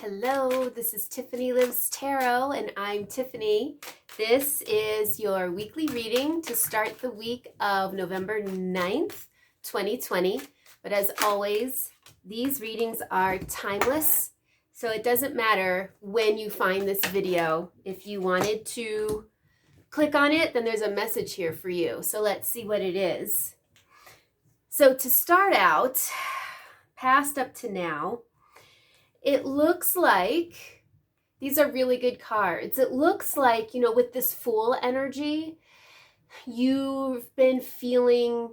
Hello, this is Tiffany Lives Tarot, and I'm Tiffany. This is your weekly reading to start the week of November 9th, 2020. But as always, these readings are timeless, so it doesn't matter when you find this video. If you wanted to click on it, then there's a message here for you. So let's see what it is. So to start out, past up to now, it looks like these are really good cards. It looks like, with this Fool energy, you've been feeling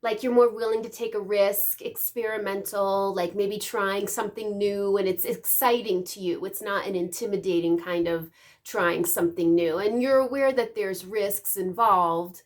like you're more willing to take a risk, experimental, like maybe trying something new, and it's exciting to you. It's not an intimidating kind of trying something new. And you're aware that there's risks involved,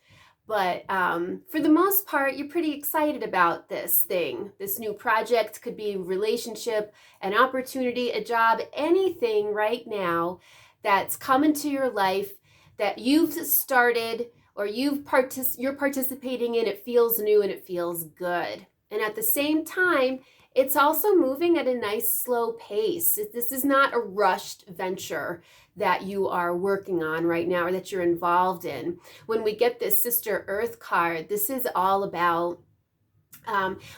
but for the most part, you're pretty excited about this thing. This new project could be a relationship, an opportunity, a job, anything right now that's come into your life that you've started or you're participating in. It feels new and it feels good. And at the same time, it's also moving at a nice slow pace. This is not a rushed venture that you are working on right now or that you're involved in. When we get this Sister Earth card, this is all about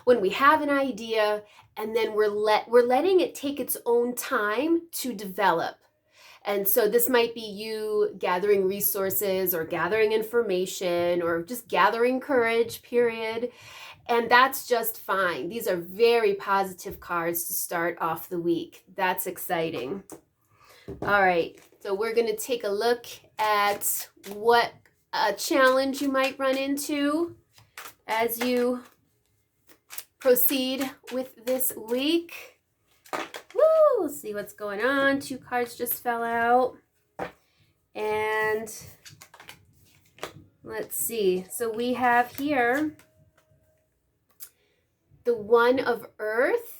when we have an idea and then we're letting it take its own time to develop. And so this might be you gathering resources or gathering information or just gathering courage, period. And that's just fine. These are very positive cards to start off the week. That's exciting. All right, so we're going to take a look at what a challenge you might run into as you proceed with this week. Woo! See what's going on. 2 cards just fell out. And let's see. So we have here the One of Earth.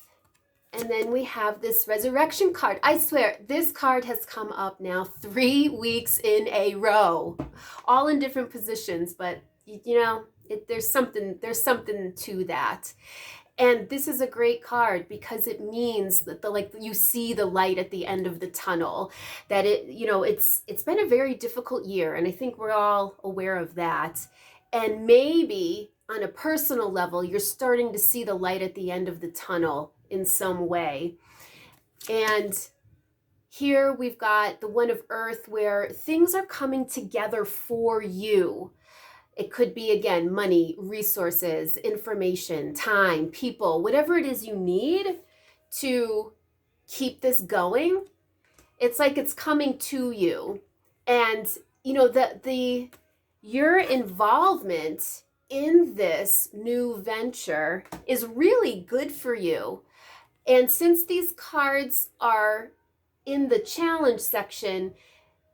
And then we have this Resurrection card. I swear, this card has come up now 3 weeks in a row. All in different positions, but there's something to that. And this is a great card because it means that you see the light at the end of the tunnel. That it's been a very difficult year, and I think we're all aware of that. And maybe on a personal level, you're starting to see the light at the end of the tunnel in some way. And here we've got the One of Earth where things are coming together for you. It could be, again, money, resources, information, time, people, whatever it is you need to keep this going. It's like it's coming to you. And, your involvement in this new venture is really good for you. And since these cards are in the challenge section,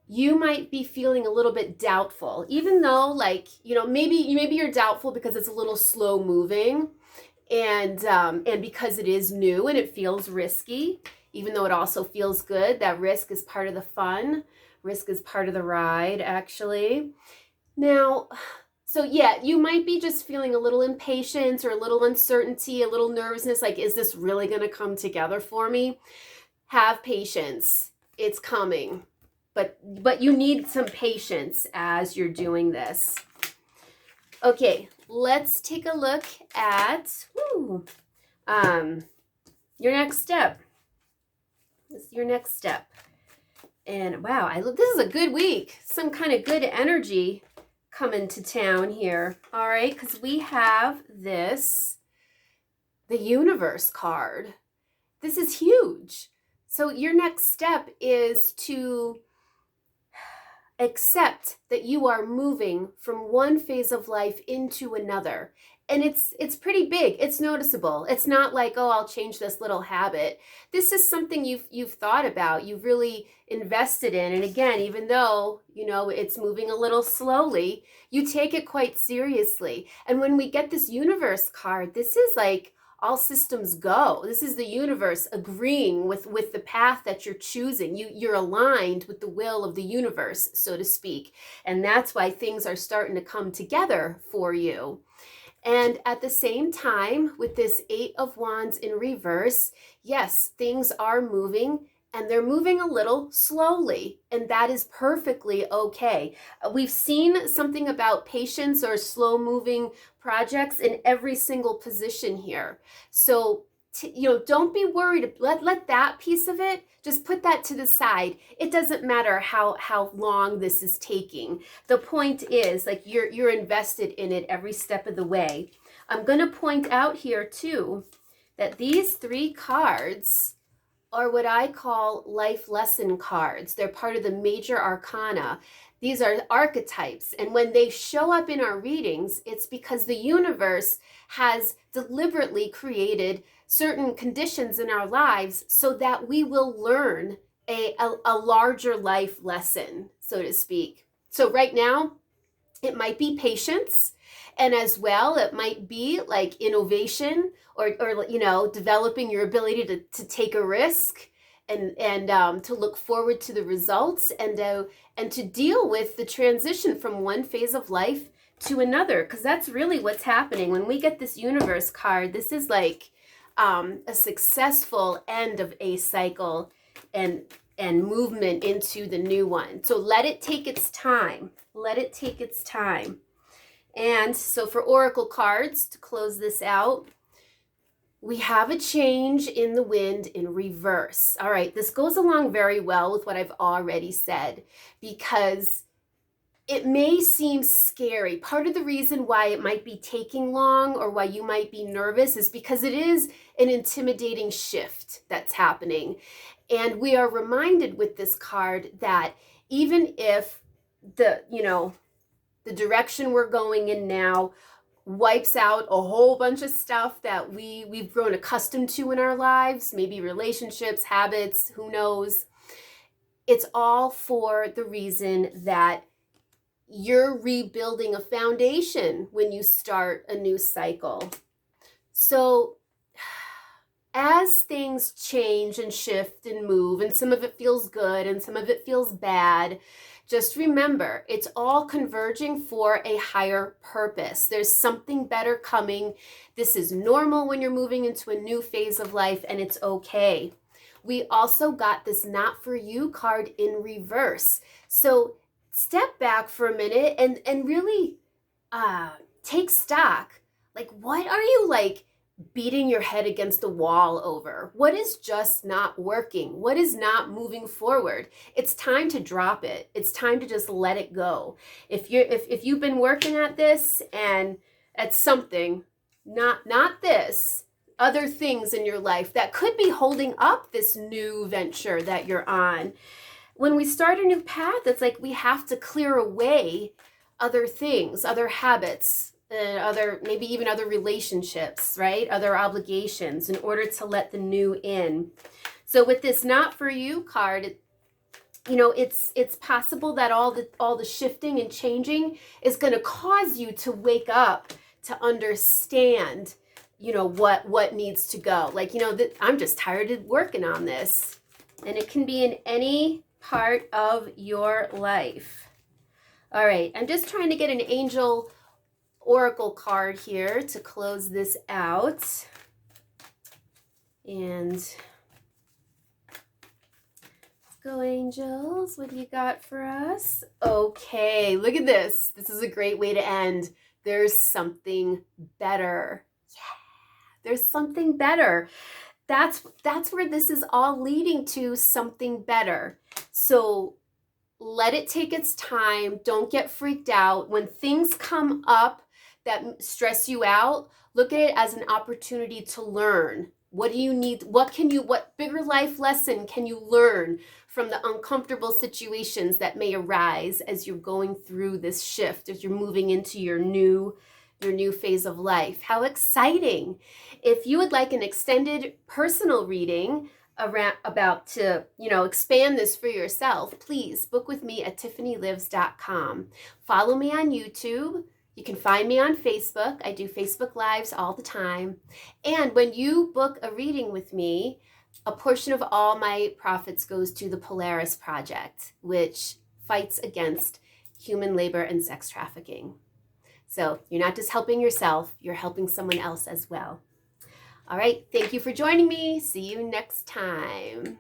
you might be feeling a little bit doubtful, even though maybe you're doubtful because it's a little slow moving and because it is new and it feels risky, even though it also feels good. That risk is part of the fun. Risk is part of the ride, actually. Now, so yeah, you might be just feeling a little impatience or a little uncertainty, a little nervousness, like, is this really going to come together for me? Have patience. It's coming. But you need some patience as you're doing this. Okay, let's take a look at your next step. This is your next step. And wow, this is a good week. Some kind of good energy coming to town here. All right, because we have the Universe card. This is huge. So your next step is to accept that you are moving from one phase of life into another. And it's pretty big. It's noticeable. It's not like, oh, I'll change this little habit. This is something you've thought about, you've really invested in. And again, even though, it's moving a little slowly, you take it quite seriously. And when we get this Universe card, this is like all systems go. This is the universe agreeing with the path that you're choosing. You're aligned with the will of the universe, so to speak. And that's why things are starting to come together for you. And at the same time, with this Eight of Wands in reverse, yes, things are moving, and they're moving a little slowly, and that is perfectly okay. We've seen something about patience or slow moving projects in every single position here. So, don't be worried. Let that piece of it, just put that to the side. It doesn't matter how long this is taking. The point is, like, you're invested in it every step of the way. I'm going to point out here too that these 3 cards are what I call life lesson cards. They're part of the major arcana. These are archetypes. And when they show up in our readings, it's because the universe has deliberately created certain conditions in our lives so that we will learn a larger life lesson, so to speak. So right now, it might be patience, and as well, it might be like innovation or developing your ability to take a risk and to look forward to the results and to deal with the transition from one phase of life to another, because that's really what's happening. When we get this universe card, this is like a successful end of a cycle and movement into the new one. So let it take its time. Let it take its time. And so for oracle cards, to close this out, we have a change in the wind in reverse. All right, this goes along very well with what I've already said, because it may seem scary. Part of the reason why it might be taking long or why you might be nervous is because it is an intimidating shift that's happening. And we are reminded with this card that even if the direction we're going in now wipes out a whole bunch of stuff that we've grown accustomed to in our lives, maybe relationships, habits, who knows, it's all for the reason that you're rebuilding a foundation when you start a new cycle. So as things change and shift and move, and some of it feels good and some of it feels bad, just remember, it's all converging for a higher purpose. There's something better coming. This is normal when you're moving into a new phase of life, and it's okay. We also got this Not For You card in reverse. So step back for a minute and really take stock. Like, what are you like beating your head against the wall over? What is just not working? What is not moving forward? It's time to drop it. It's time to just let it go. If you've been working at this and at something, not this, other things in your life that could be holding up this new venture that you're on. When we start a new path, it's like we have to clear away other things, other habits, maybe even other relationships, right? Other obligations in order to let the new in. So with this Not For You card, it's possible that all the shifting and changing is going to cause you to wake up to understand, what needs to go. Like, I'm just tired of working on this. And it can be in any part of your life. All right, I'm just trying to get an angel oracle card here to close this out. And let's go, angels. What do you got for us? Okay, look at this. This is a great way to end. There's something better. Yeah, there's something better. That's where this is all leading to, something better. So let it take its time. Don't get freaked out. When things come up that stress you out, look at it as an opportunity to learn. What do you need? What bigger life lesson can you learn from the uncomfortable situations that may arise as you're going through this shift, as you're moving into your new phase of life? How exciting. If you would like an extended personal reading about to expand this for yourself, please book with me at tiffanylives.com. Follow me on YouTube. You can find me on Facebook. I do Facebook Lives all the time. And when you book a reading with me, a portion of all my profits goes to the Polaris Project, which fights against human labor and sex trafficking. So you're not just helping yourself, you're helping someone else as well. All right, thank you for joining me. See you next time.